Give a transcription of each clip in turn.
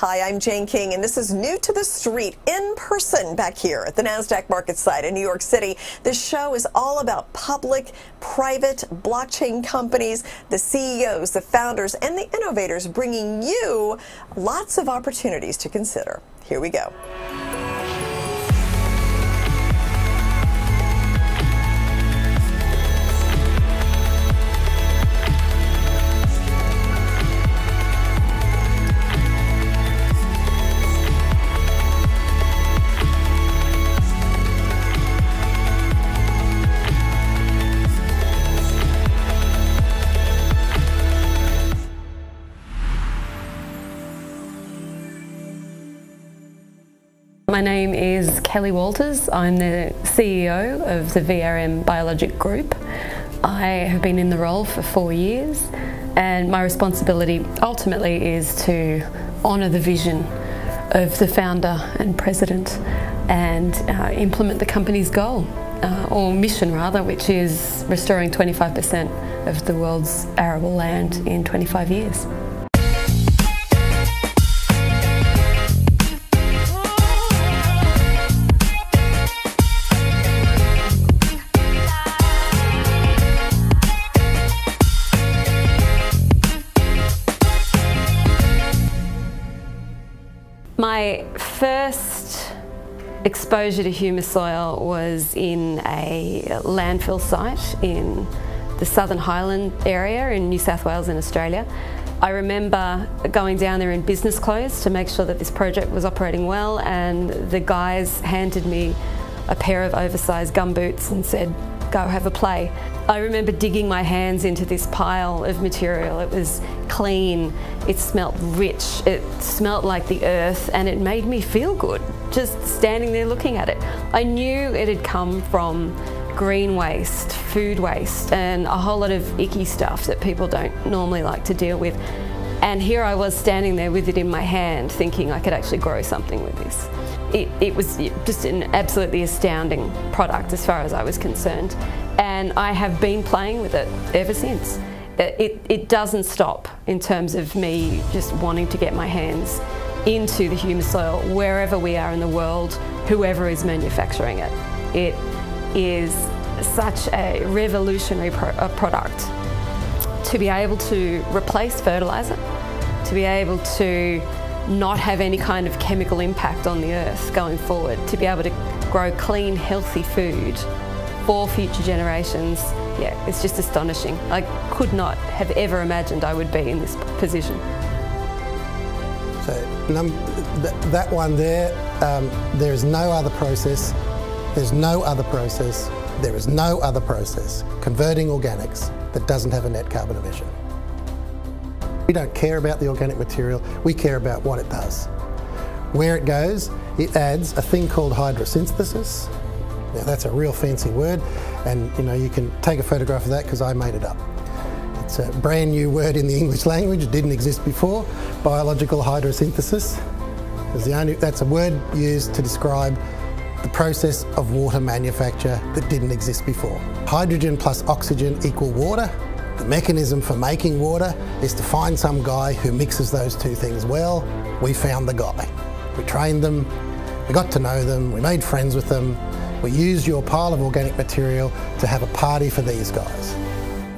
Hi, I'm Jane King, and this is New to the Street, in person back here at the NASDAQ market site in New York City. This show is all about public, private blockchain companies, the CEOs, the founders, and the innovators, bringing you lots of opportunities to consider. Here we go. My name is Kelly Walters. I'm the CEO of the VRM BioLogik Group. I have been in the role for 4 years, and my responsibility ultimately is to honour the vision of the founder and president and implement the company's goal, or mission rather, which is restoring 25% of the world's arable land in 25 years. My first exposure to humus soil was in a landfill site in the Southern Highland area in New South Wales in Australia. I remember going down there in business clothes to make sure that this project was operating well, and the guys handed me a pair of oversized gumboots and said, "Go have a play." I remember digging my hands into this pile of material. It was clean, it smelt rich, it smelt like the earth, and it made me feel good just standing there looking at it. I knew it had come from green waste, food waste, and a whole lot of icky stuff that people don't normally like to deal with. And here I was standing there with it in my hand thinking I could actually grow something with this. It was just an absolutely astounding product as far as I was concerned, and I have been playing with it ever since. It doesn't stop in terms of me just wanting to get my hands into the humus soil wherever we are in the world, whoever is manufacturing it. It is such a revolutionary product to be able to replace fertiliser, to be able to not have any kind of chemical impact on the earth going forward, to be able to grow clean, healthy food for future generations. Yeah, it's just astonishing. I could not have ever imagined I would be in this position. So that one there, there is no other process, there's no other process, there is no other process converting organics that doesn't have a net carbon emission. We don't care about the organic material, we care about what it does. Where it goes, it adds a thing called hydrosynthesis. Now that's a real fancy word, and you can take a photograph of that because I made it up. It's a brand new word in the English language, it didn't exist before. Biological hydrosynthesis is that's a word used to describe the process of water manufacture that didn't exist before. Hydrogen plus oxygen equal water. The mechanism for making water is to find some guy who mixes those two things well. We found the guy. We trained them, we got to know them, we made friends with them. We used your pile of organic material to have a party for these guys.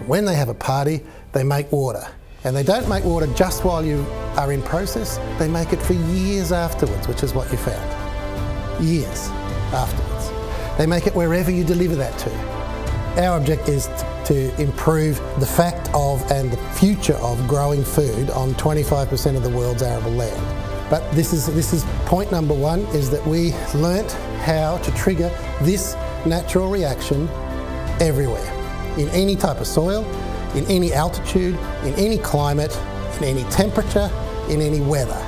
When they have a party, they make water. And they don't make water just while you are in process, they make it for years afterwards, which is what you found. Years afterwards. They make it wherever you deliver that to. Our objective is to improve the fact of and the future of growing food on 25% of the world's arable land. But this is point number one, is that we learnt how to trigger this natural reaction everywhere, in any type of soil, in any altitude, in any climate, in any temperature, in any weather.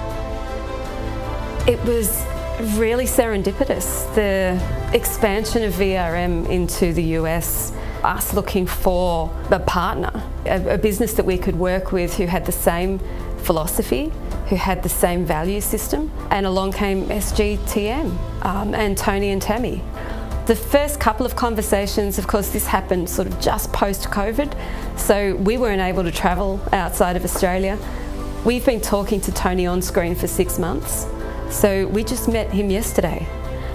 It was really serendipitous, the expansion of VRM into the US, us looking for a partner, a business that we could work with who had the same philosophy, who had the same value system, and along came SGTM and Tony and Tammy. The first couple of conversations, of course, this happened sort of just post-COVID, so we weren't able to travel outside of Australia. We've been talking to Tony on screen for 6 months, so we just met him yesterday.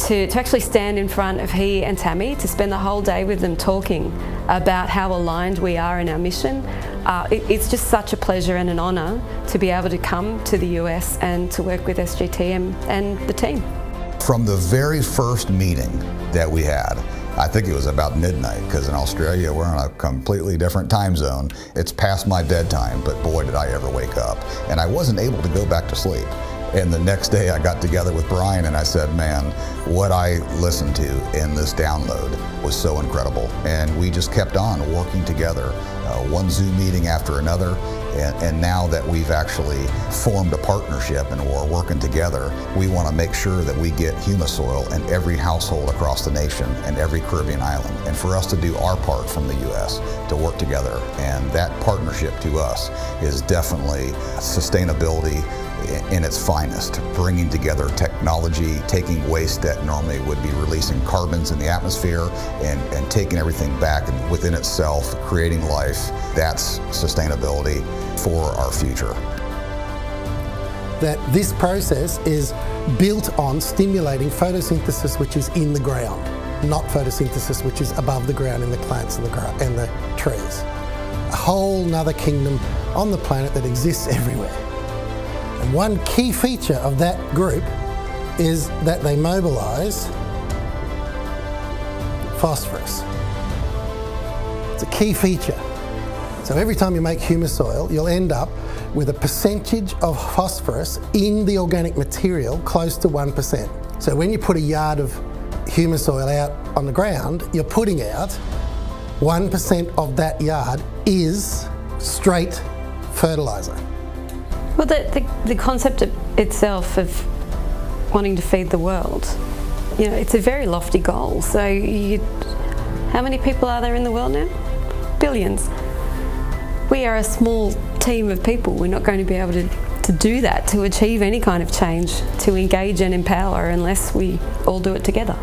To actually stand in front of he and Tammy, to spend the whole day with them talking about how aligned we are in our mission, it's just such a pleasure and an honour to be able to come to the US and to work with SGTM and the team. From the very first meeting that we had, I think it was about midnight, because in Australia we're on a completely different time zone. It's past my bedtime, but boy did I ever wake up. And I wasn't able to go back to sleep. And the next day I got together with Brian and I said, man, what I listened to in this download was so incredible. And we just kept on working together, one Zoom meeting after another. And now that we've actually formed a partnership and we're working together, we want to make sure that we get Humisoil in every household across the nation and every Caribbean island. And for us to do our part from the US to work together. And that partnership to us is definitely sustainability in its finest, bringing together technology, taking waste that normally would be releasing carbons in the atmosphere and taking everything back within itself, creating life. That's sustainability for our future. That this process is built on stimulating photosynthesis which is in the ground, not photosynthesis which is above the ground in the plants and the trees. A whole nother kingdom on the planet that exists everywhere. And one key feature of that group is that they mobilise phosphorus. It's a key feature. So every time you make Humisoil, you'll end up with a percentage of phosphorus in the organic material close to 1%. So when you put a yard of Humisoil out on the ground, you're putting out 1% of that yard is straight fertiliser. Well, the concept itself of wanting to feed the world, you know, it's a very lofty goal. So how many people are there in the world now? Billions. We are a small team of people. We're not going to be able to do that, to achieve any kind of change, to engage and empower, unless we all do it together.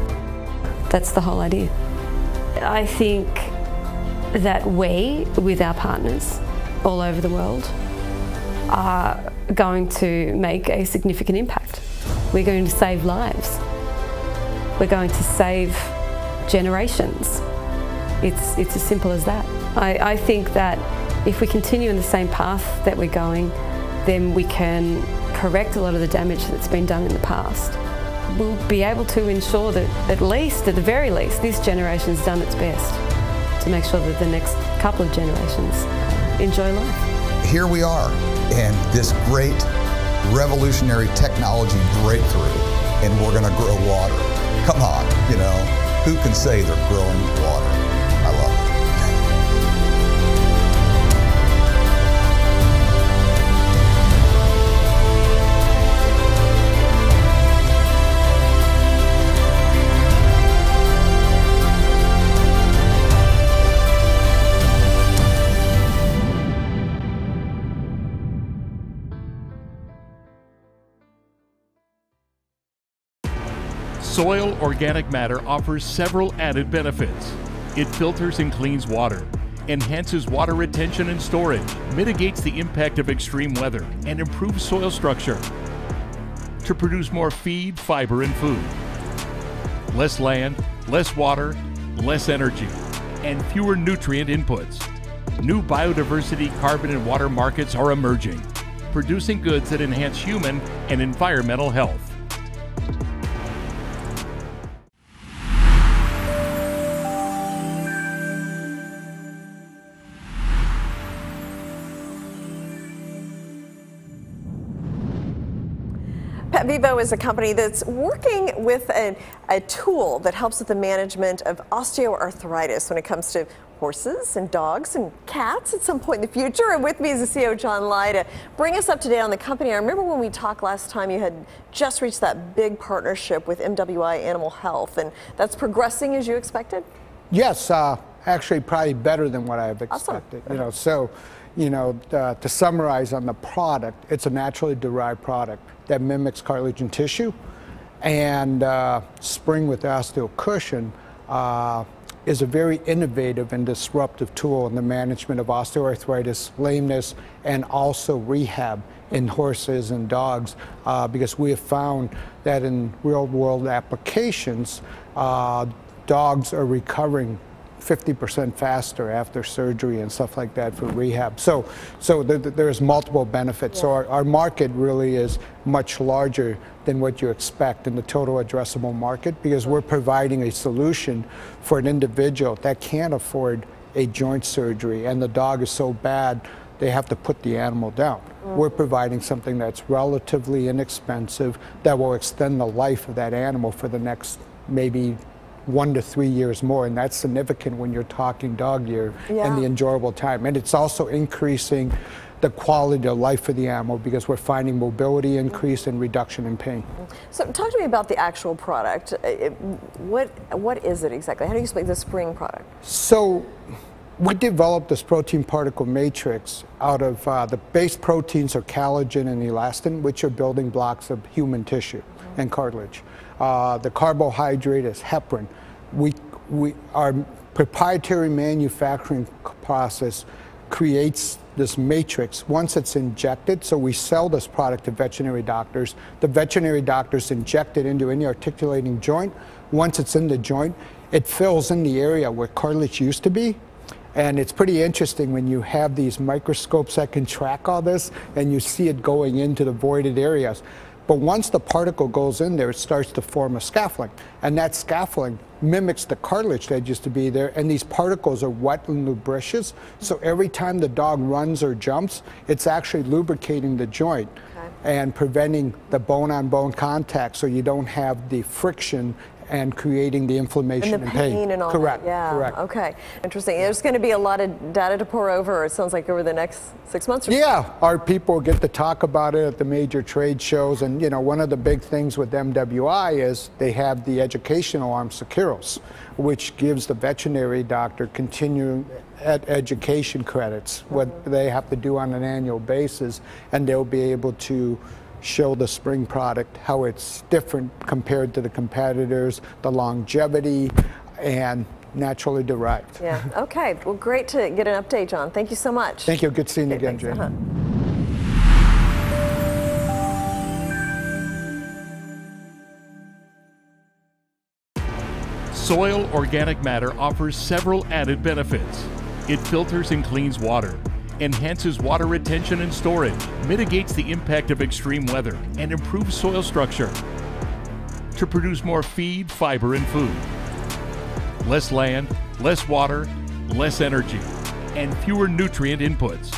That's the whole idea. I think that we, with our partners all over the world, are going to make a significant impact. We're going to save lives. We're going to save generations. It's as simple as that. I think that if we continue in the same path that we're going, then we can correct a lot of the damage that's been done in the past. We'll be able to ensure that at the very least, this generation's done its best to make sure that the next couple of generations enjoy life. Here we are, and this great revolutionary technology breakthrough, and we're going to grow water. Come on, you know, who can say they're growing water? I love it. Soil organic matter offers several added benefits. It filters and cleans water, enhances water retention and storage, mitigates the impact of extreme weather, and improves soil structure to produce more feed, fiber, and food. Less land, less water, less energy, and fewer nutrient inputs. New biodiversity, carbon, and water markets are emerging, producing goods that enhance human and environmental health. PetVivo is a company that's working with a tool that helps with the management of osteoarthritis when it comes to horses and dogs and cats at some point in the future. And with me is the CEO, John Lai, to bring us up to date on the company. I remember when we talked last time, you had just reached that big partnership with MWI Animal Health, and that's progressing as you expected? Yes, actually probably better than what I've expected. Awesome. You know, so, you know, to summarize on the product, it's a naturally derived product that mimics cartilage and tissue, and Spring with OsteoCushion is a very innovative and disruptive tool in the management of osteoarthritis, lameness, and also rehab in horses and dogs, because we have found that in real-world applications, dogs are recovering 50% faster after surgery and stuff like that for rehab. So there's multiple benefits. Yeah. So our market really is much larger than what you expect in the total addressable market, because we're providing a solution for an individual that can't afford a joint surgery and the dog is so bad they have to put the animal down. We're providing something that's relatively inexpensive that will extend the life of that animal for the next maybe 1 to 3 years more, and that's significant when you're talking dog year and the enjoyable time. And it's also increasing the quality of life for the animal, because we're finding mobility increase and reduction in pain. So talk to me about the actual product. What is it exactly? How do you explain the spring product? So we developed this protein particle matrix out of the base proteins are collagen and elastin, which are building blocks of human tissue and cartilage. The carbohydrate is heparin. Our proprietary manufacturing process creates this matrix once it's injected. So we sell this product to veterinary doctors. The veterinary doctors inject it into any articulating joint. Once it's in the joint, it fills in the area where cartilage used to be. And it's pretty interesting when you have these microscopes that can track all this and you see it going into the voided areas. But once the particle goes in there, it starts to form a scaffolding. And that scaffolding mimics the cartilage that used to be there. And these particles are wet and lubricious. So every time the dog runs or jumps, it's actually lubricating the joint and preventing the bone-on-bone contact, so you don't have the friction and creating the inflammation and pain. And all correct, that. Yeah. Correct. Okay. Interesting. There's going to be a lot of data to pour over, it sounds like, over the next 6 months or so. Yeah. Our people get to talk about it at the major trade shows. And, you know, one of the big things with MWI is they have the educational arm, Securos, which gives the veterinary doctor continuing education credits, what they have to do on an annual basis, and they'll be able to show the spring product, how it's different compared to the competitors, the longevity, and naturally derived. Yeah, okay. Well, great to get an update, John. Thank you so much. Thank you. Good seeing you again, Jay. Soil organic matter offers several added benefits. It filters and cleans water, enhances water retention and storage, mitigates the impact of extreme weather, and improves soil structure to produce more feed, fiber, and food. Less land, less water, less energy, and fewer nutrient inputs.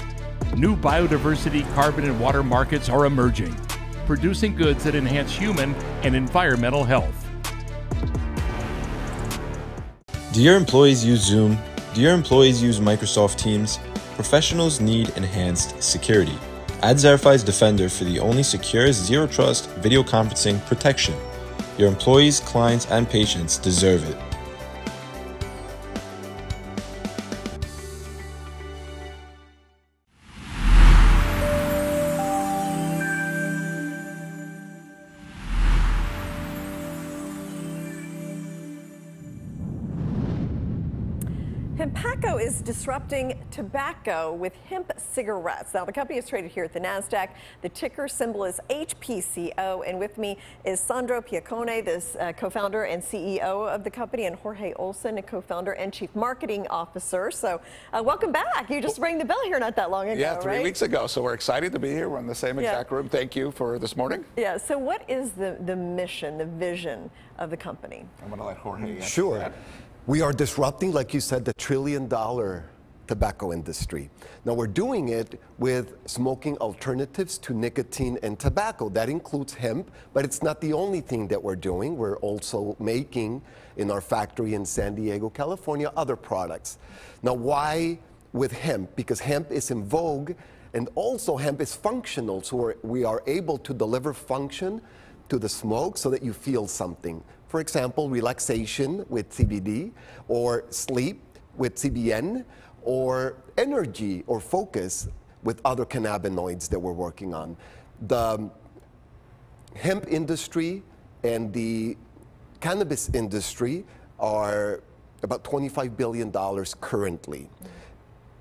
New biodiversity, carbon, and water markets are emerging, producing goods that enhance human and environmental health. Do your employees use Zoom? Do your employees use Microsoft Teams? Professionals need enhanced security. Add Zerify's Defender for the only secure, zero-trust video conferencing protection. Your employees, clients, and patients deserve it. Hempacco is disrupting tobacco with hemp cigarettes. Now, the company is traded here at the NASDAQ. The ticker symbol is HPCO. And with me is Sandro Piancone, this co-founder and CEO of the company, and Jorge Olson, a co-founder and chief marketing officer. So welcome back. You just rang the bell here not that long ago, yeah, 3 right? weeks ago. So we're excited to be here. We're in the same exact room. Thank you for this morning. Yeah. So what is the mission, the vision of the company? I'm going to let Jorge answer Sure. that. We are disrupting, like you said, the $1 trillion tobacco industry. Now we're doing it with smoking alternatives to nicotine and tobacco. That includes hemp, but it's not the only thing that we're doing. We're also making in our factory in San Diego, California, other products. Now why with hemp? Because hemp is in vogue, and also hemp is functional, so we are able to deliver function to the smoke so that you feel something. For example, relaxation with CBD, or sleep with CBN, or energy or focus with other cannabinoids that we're working on. The hemp industry and the cannabis industry are about $25 billion currently.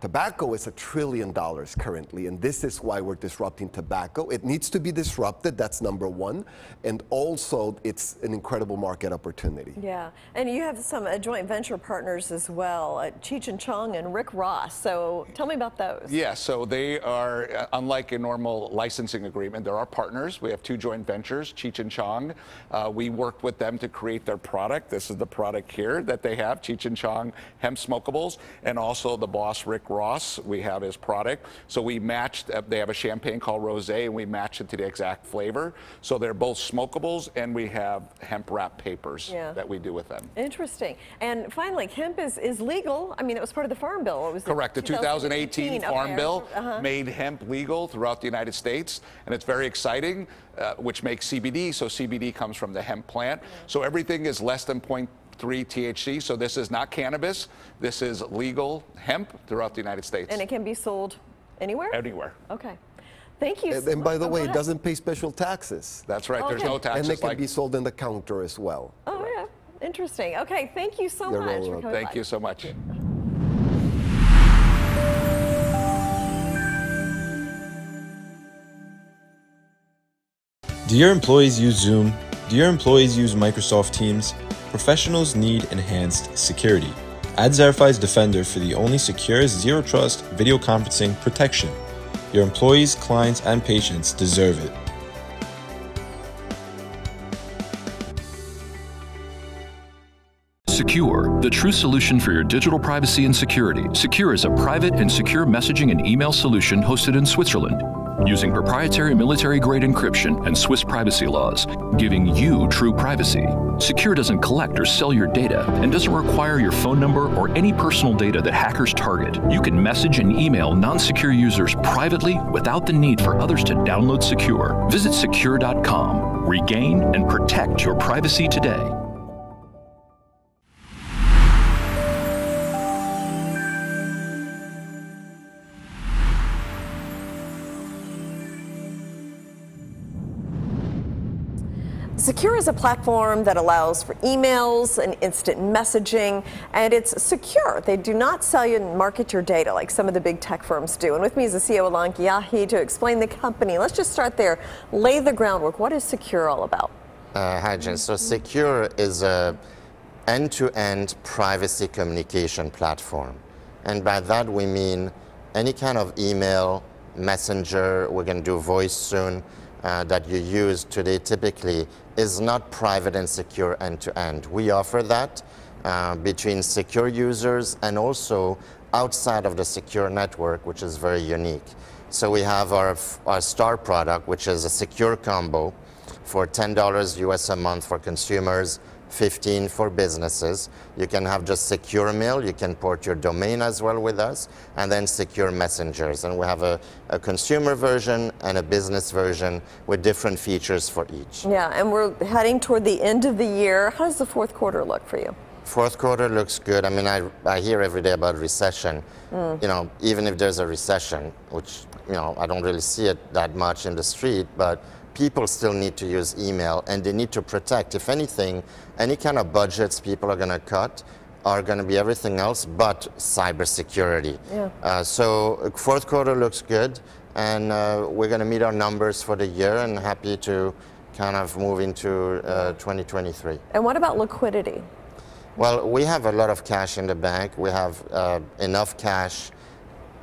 Tobacco is $1 trillion currently, and this is why we're disrupting tobacco. It needs to be disrupted, that's number one, and also it's an incredible market opportunity. Yeah, and you have some joint venture partners as well, Cheech and Chong and Rick Ross, so tell me about those. Yeah, so they are, unlike a normal licensing agreement, they're our partners. We have 2 joint ventures, Cheech and Chong. We worked with them to create their product. This is the product here that they have, Cheech and Chong hemp smokables, and also the boss, Rick Ross, we have his product. So we matched, they have a champagne called Rosé, and we matched it to the exact flavor. So they're both smokables, and we have hemp wrap papers that we do with them. Interesting. And finally, hemp is legal. I mean, it was part of the Farm Bill. It was correct. The 2018 Farm Bill made hemp legal throughout the United States, and it's very exciting, which makes CBD. So CBD comes from the hemp plant. So everything is less than 0.3 THC, so this is not cannabis. This is legal hemp throughout the United States. And it can be sold anywhere? Anywhere. Okay. Thank you. And by the way, it doesn't pay special taxes. That's right. There's no taxes. And it can be sold in the counter as well. Oh, yeah. Interesting. Okay. Thank you so much for coming Thank by. you so much. Do your employees use Zoom? Do your employees use Microsoft Teams? Professionals need enhanced security. AdZerify's Defender for the only secure, zero-trust video conferencing protection. Your employees, clients, and patients deserve it. Secure, the true solution for your digital privacy and security. Secure is a private and secure messaging and email solution hosted in Switzerland, using proprietary military-grade encryption and Swiss privacy laws, giving you true privacy. Secure doesn't collect or sell your data and doesn't require your phone number or any personal data that hackers target. You can message and email non-secure users privately without the need for others to download Secure. Visit secure.com. Regain and protect your privacy today. Secure is a platform that allows for emails and instant messaging, and it's secure. They do not sell you and market your data like some of the big tech firms do. And with me is the CEO, Alon Giahi, to explain the company. Let's just start there. Lay the groundwork. What is Secure all about? Hi, Jen. So Secure is a end-to-end privacy communication platform. And by that we mean any kind of email, messenger, we're going to do voice soon, that you use today typically is not private and secure end-to-end. We offer that between secure users and also outside of the secure network, which is very unique. So we have our star product, which is a secure combo for $10 US a month for consumers, $15 for businesses. You can have just secure mail, you can port your domain as well with us, and then secure messengers. And we have a consumer version and a business version with different features for each. Yeah, and we're heading toward the end of the year. How does the fourth quarter look for you? Fourth quarter looks good. I mean, I hear every day about recession. You know, even if there's a recession, which, you know, I don't really see it that much in the street, but people still need to use email, and they need to protect. If anything, any kind of budgets people are going to cut are going to be everything else but cybersecurity. Yeah. So fourth quarter looks good, and we're going to meet our numbers for the year, and happy to kind of move into 2023. And what about liquidity? Well, we have a lot of cash in the bank. We have enough cash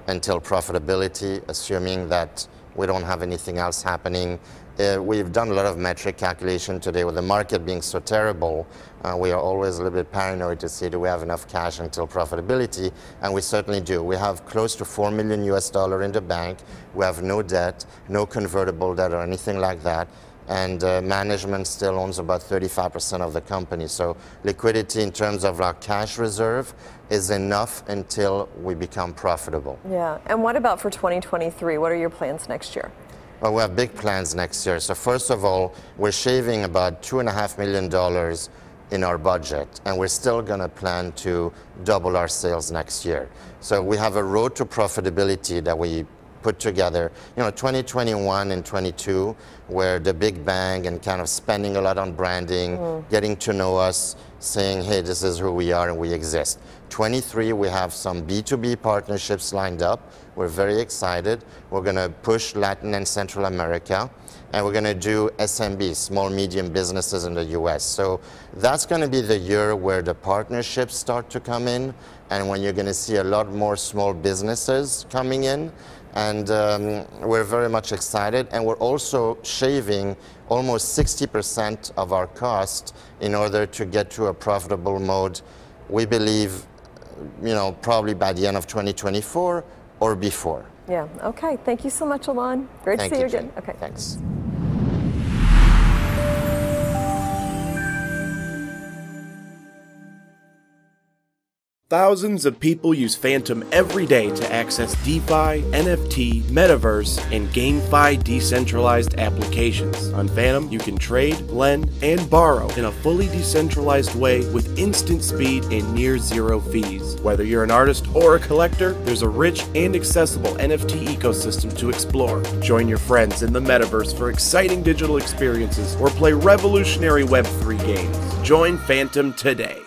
until profitability, assuming that we don't have anything else happening. We've done a lot of metric calculation today. With the market being so terrible, we are always a little bit paranoid to see, do we have enough cash until profitability? And we certainly do. We have close to $4 million US in the bank. We have no debt, no convertible debt or anything like that. And management still owns about 35% of the company. So liquidity in terms of our cash reserve is enough until we become profitable. Yeah, and what about for 2023? What are your plans next year? Well, we have big plans next year. So first of all, we're shaving about $2.5 million in our budget, and we're still going to plan to double our sales next year. So we have a road to profitability that we put together. You know, 2021 and 22 were the big bang and kind of spending a lot on branding, getting to know us, saying, hey, this is who we are and we exist. 23, we have some B2B partnerships lined up. We're very excited. We're going to push Latin and Central America, and we're going to do SMB, small, medium businesses in the US. So that's going to be the year where the partnerships start to come in, and when you're going to see a lot more small businesses coming in. And we're very much excited, and we're also shaving almost 60% of our cost in order to get to a profitable mode. We believe, you know, probably by the end of 2024 or before. Yeah, okay. Thank you so much, Alon. Great to see you again. Okay. Thanks. Thousands of people use Phantom every day to access DeFi, NFT, Metaverse, and GameFi decentralized applications. On Phantom, you can trade, lend, and borrow in a fully decentralized way with instant speed and near zero fees. Whether you're an artist or a collector, there's a rich and accessible NFT ecosystem to explore. Join your friends in the Metaverse for exciting digital experiences or play revolutionary Web3 games. Join Phantom today.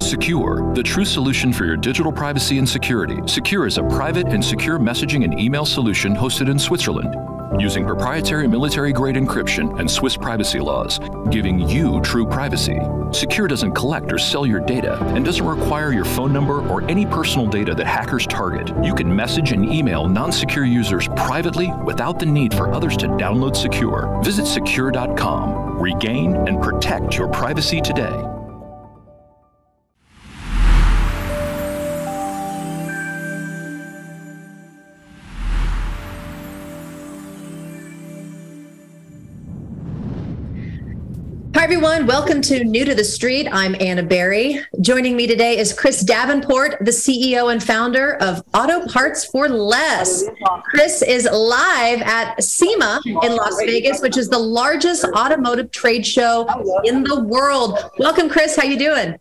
Secure, the true solution for your digital privacy and security. Secure is a private and secure messaging and email solution hosted in Switzerland, using proprietary military-grade encryption and Swiss privacy laws, giving you true privacy. Secure doesn't collect or sell your data and doesn't require your phone number or any personal data that hackers target. You can message and email non-secure users privately without the need for others to download Secure. Visit secure.com. Regain and protect your privacy today. Hi, everyone. Welcome to New to the Street. I'm Anna Berry. Joining me today is Chris Davenport, the CEO and founder of Auto Parts for Less. Chris is live at SEMA in Las Vegas, which is the largest automotive trade show in the world. Welcome, Chris. How you doing?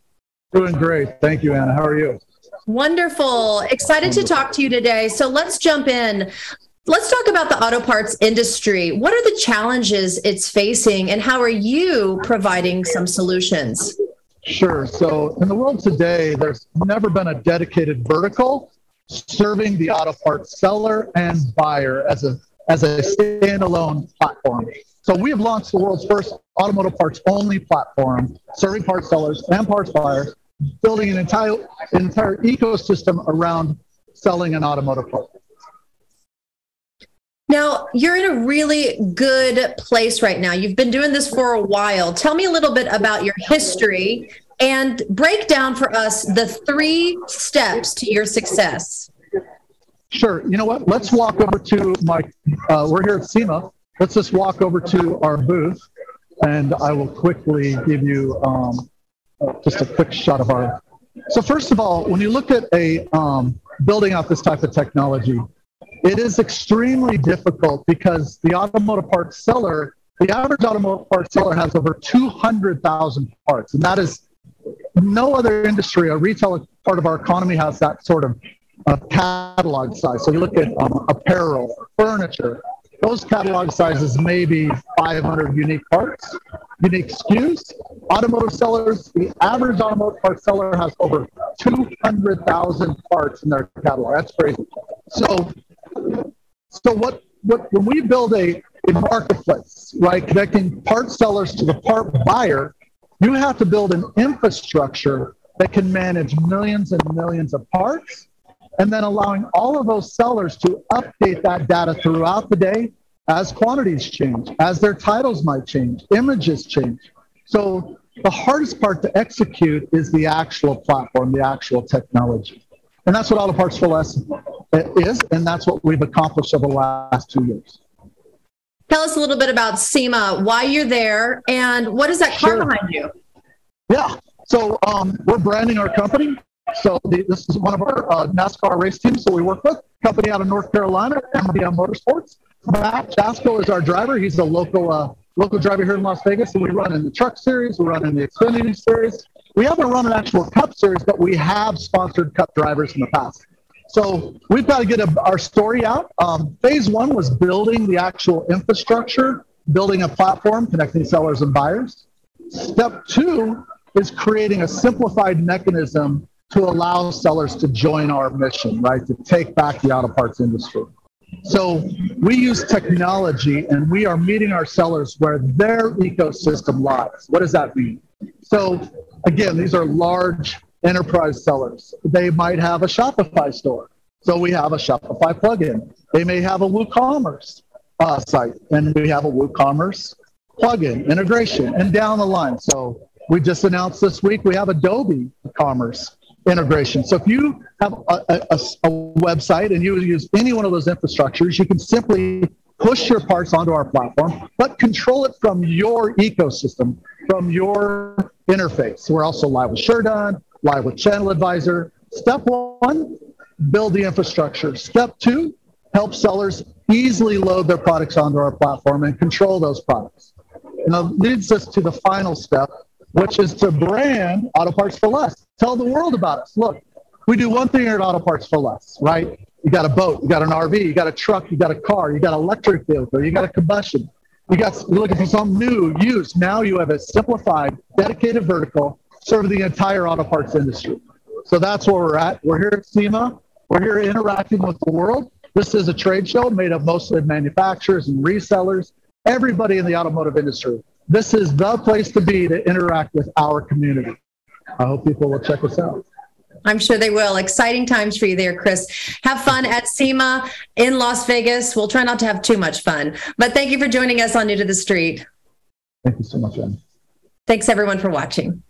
Doing great. Thank you, Anna. How are you? Wonderful. Excited to talk to you today. So let's jump in. Let's talk about the auto parts industry. What are the challenges it's facing, and how are you providing some solutions? Sure. So in the world today, there's never been a dedicated vertical serving the auto parts seller and buyer as a standalone platform. So we have launched the world's first automotive parts only platform, serving parts sellers and parts buyers, building an entire ecosystem around selling an automotive part. Now, you're in a really good place right now. You've been doing this for a while. Tell me a little bit about your history and break down for us the 3 steps to your success. Sure. You know what? Let's walk over to we're here at SEMA. Let's just walk over to our booth, and I will quickly give you just a quick shot of our. So first of all, when you look at building out this type of technology, it is extremely difficult because the automotive parts seller, the average automotive parts seller has over 200,000 parts. And that is no other industry, a retail part of our economy has that sort of catalog size. So you look at apparel, furniture, those catalog sizes may be 500 unique parts, unique SKUs. Automotive sellers, the average automotive parts seller has over 200,000 parts in their catalog. That's crazy. So when we build a marketplace, right, connecting part sellers to the part buyer, you have to build an infrastructure that can manage millions and millions of parts, and then allowing all of those sellers to update that data throughout the day as quantities change, as their titles might change, images change. So the hardest part to execute is the actual platform, the actual technology. And that's what Auto Parts for Less is, and that's what we've accomplished over the last 2 years. Tell us a little bit about SEMA, why you're there, and what is that car behind you? Yeah, so we're branding our company. So this is one of our NASCAR race teams that we work with, company out of North Carolina, MDM Motorsports. Matt Jasco is our driver. He's a local driver here in Las Vegas, and we run in the Truck Series, we run in the Xfinity Series. We haven't run an actual Cup Series, but we have sponsored Cup drivers in the past. So we've got to get our story out. Phase one was building the actual infrastructure, building a platform, connecting sellers and buyers. Step two is creating a simplified mechanism to allow sellers to join our mission, right? To take back the auto parts industry. So we use technology and we are meeting our sellers where their ecosystem lies. What does that mean? So again, these are large enterprise sellers. They might have a Shopify store. So we have a Shopify plugin. They may have a WooCommerce site, and we have a WooCommerce plugin integration, and down the line. So we just announced this week we have Adobe Commerce integration. So if you have a website and you use any one of those infrastructures, you can simply push your parts onto our platform, but control it from your ecosystem, from your interface. We're also live with SureDone, live with Channel Advisor. Step one, build the infrastructure. Step two, help sellers easily load their products onto our platform and control those products. And that leads us to the final step, which is to brand Auto Parts for Less. Tell the world about us. Look, we do one thing here at Auto Parts for Less, right? You got a boat, you got an RV, you got a truck, you got a car, you got an electric vehicle, you got a combustion. You're looking for something new, used. Now you have a simplified, dedicated vertical serving the entire auto parts industry. So that's where we're at. We're here at SEMA. We're here interacting with the world. This is a trade show made of mostly manufacturers and resellers, everybody in the automotive industry. This is the place to be to interact with our community. I hope people will check us out. I'm sure they will. Exciting times for you there, Chris. Have fun at SEMA in Las Vegas. We'll try not to have too much fun. But thank you for joining us on New to the Street. Thank you so much, Anne. Thanks, everyone, for watching.